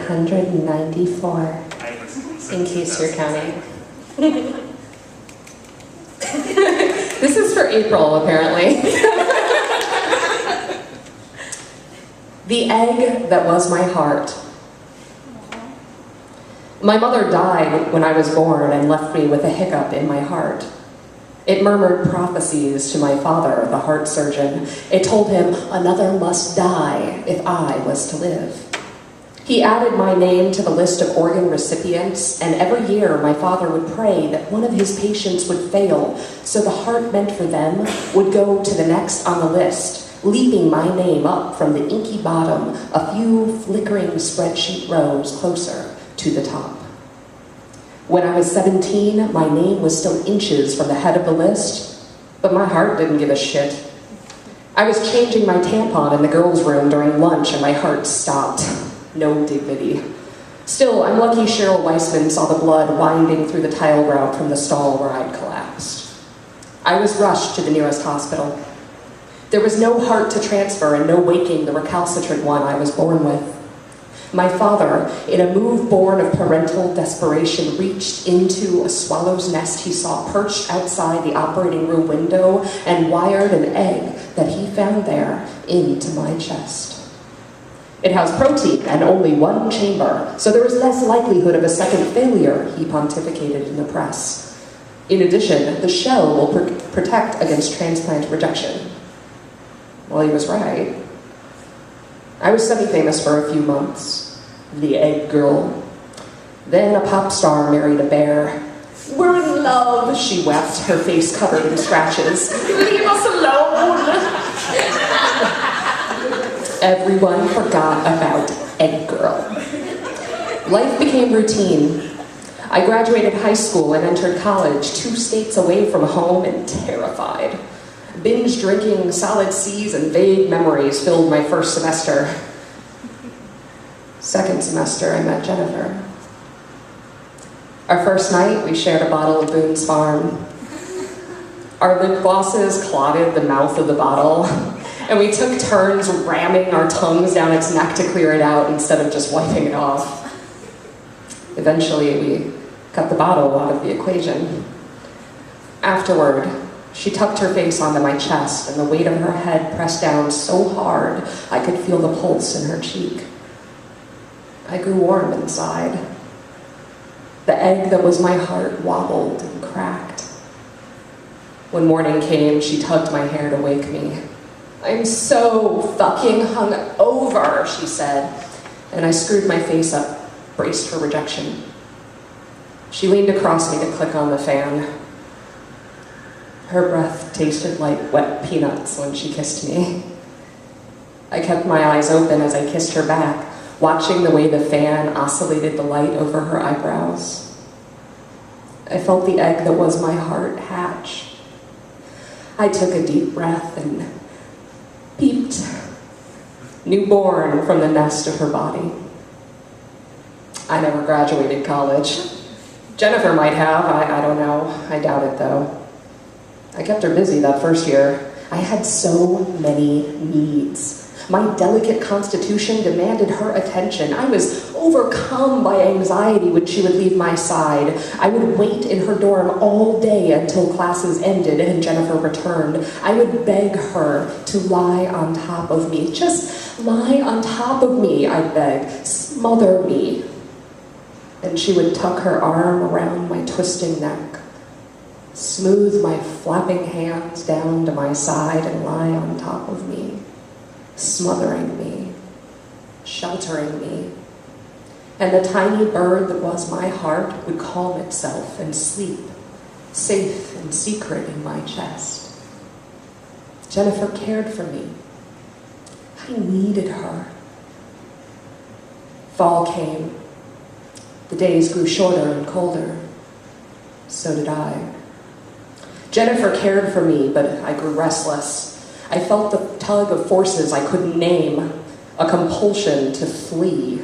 894, in case you're counting. This is for April, apparently. The egg that was my heart. My mother died when I was born and left me with a hiccup in my heart. It murmured prophecies to my father, the heart surgeon. It told him another must die if I was to live. He added my name to the list of organ recipients, and every year my father would pray that one of his patients would fail, so the heart meant for them would go to the next on the list, leaping my name up from the inky bottom a few flickering spreadsheet rows closer to the top. When I was 17, my name was still inches from the head of the list, but my heart didn't give a shit. I was changing my tampon in the girls' room during lunch and my heart stopped. No dignity. Still, I'm lucky Cheryl Weissman saw the blood winding through the tile grout from the stall where I'd collapsed. I was rushed to the nearest hospital. There was no heart to transfer and no waking the recalcitrant one I was born with. My father, in a move born of parental desperation, reached into a swallow's nest he saw perched outside the operating room window and wired an egg that he found there into my chest. It has protein and only one chamber, so there is less likelihood of a second failure, he pontificated in the press. In addition, the shell will protect against transplant rejection. Well, he was right. I was semi-famous for a few months. The egg girl. Then a pop star married a bear. We're in love, she wept, her face covered in scratches. Leave us alone! Everyone forgot about Egg Girl. Life became routine. I graduated high school and entered college, 2 states away from home and terrified. Binge drinking, solid C's, and vague memories filled my first semester. Second semester, I met Jennifer. Our first night, we shared a bottle of Boone's Farm. Our lip glosses clotted the mouth of the bottle, and we took turns ramming our tongues down its neck to clear it out instead of just wiping it off. Eventually, we cut the bottle out of the equation. Afterward, she tucked her face onto my chest, and the weight of her head pressed down so hard I could feel the pulse in her cheek. I grew warm inside. The egg that was my heart wobbled and cracked. When morning came, she tugged my hair to wake me. I'm so fucking hungover, she said, and I screwed my face up, braced for rejection. She leaned across me to click on the fan. Her breath tasted like wet peanuts when she kissed me. I kept my eyes open as I kissed her back, watching the way the fan oscillated the light over her eyebrows. I felt the egg that was my heart hatch. I took a deep breath and peeped, newborn from the nest of her body. I never graduated college. Jennifer might have, I don't know. I doubt it though. I kept her busy that first year. I had so many needs. My delicate constitution demanded her attention. I was overcome by anxiety when she would leave my side. I would wait in her dorm all day until classes ended and Jennifer returned. I would beg her to lie on top of me. Just lie on top of me, I'd beg. Smother me. And she would tuck her arm around my twisting neck, smooth my flapping hands down to my side and lie on top of me, smothering me, sheltering me. And the tiny bird that was my heart would calm itself and sleep, safe and secret in my chest. Jennifer cared for me. I needed her. Fall came. The days grew shorter and colder. So did I. Jennifer cared for me, but I grew restless. I felt the tug of forces I couldn't name, a compulsion to flee.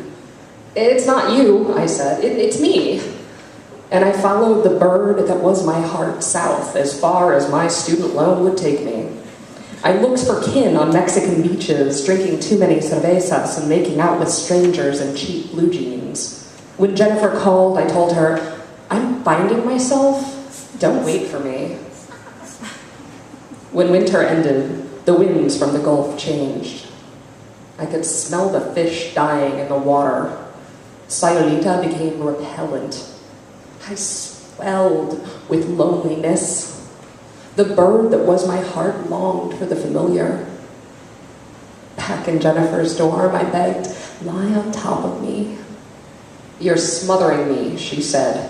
It's not you, I said, it's me. And I followed the bird that was my heart south as far as my student loan would take me. I looked for kin on Mexican beaches, drinking too many cervezas and making out with strangers in cheap blue jeans. When Jennifer called, I told her, "I'm finding myself. Don't wait for me." When winter ended, the winds from the Gulf changed. I could smell the fish dying in the water. Sayulita became repellent. I swelled with loneliness. The bird that was my heart longed for the familiar. Back in Jennifer's dorm, I begged, "Lie on top of me." "You're smothering me," she said.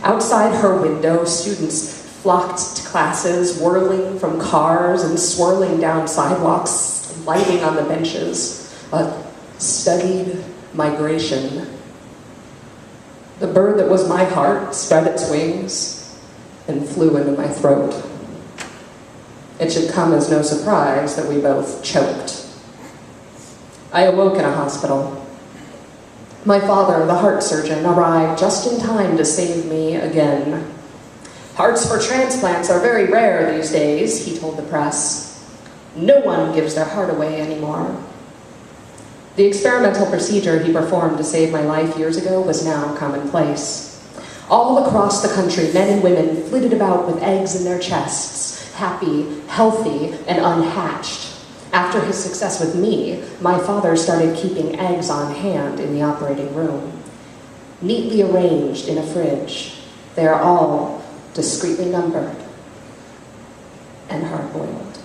Outside her window, students flocked to classes, whirling from cars and swirling down sidewalks, lighting on the benches, a studied migration. The bird that was my heart spread its wings and flew into my throat. It should come as no surprise that we both choked. I awoke in a hospital. My father, the heart surgeon, arrived just in time to save me again. "Hearts for transplants are very rare these days," he told the press. "No one gives their heart away anymore." The experimental procedure he performed to save my life years ago was now commonplace. All across the country, men and women flitted about with eggs in their chests, happy, healthy, and unhatched. After his success with me, my father started keeping eggs on hand in the operating room. Neatly arranged in a fridge, they are all discreetly numbered and hard-boiled.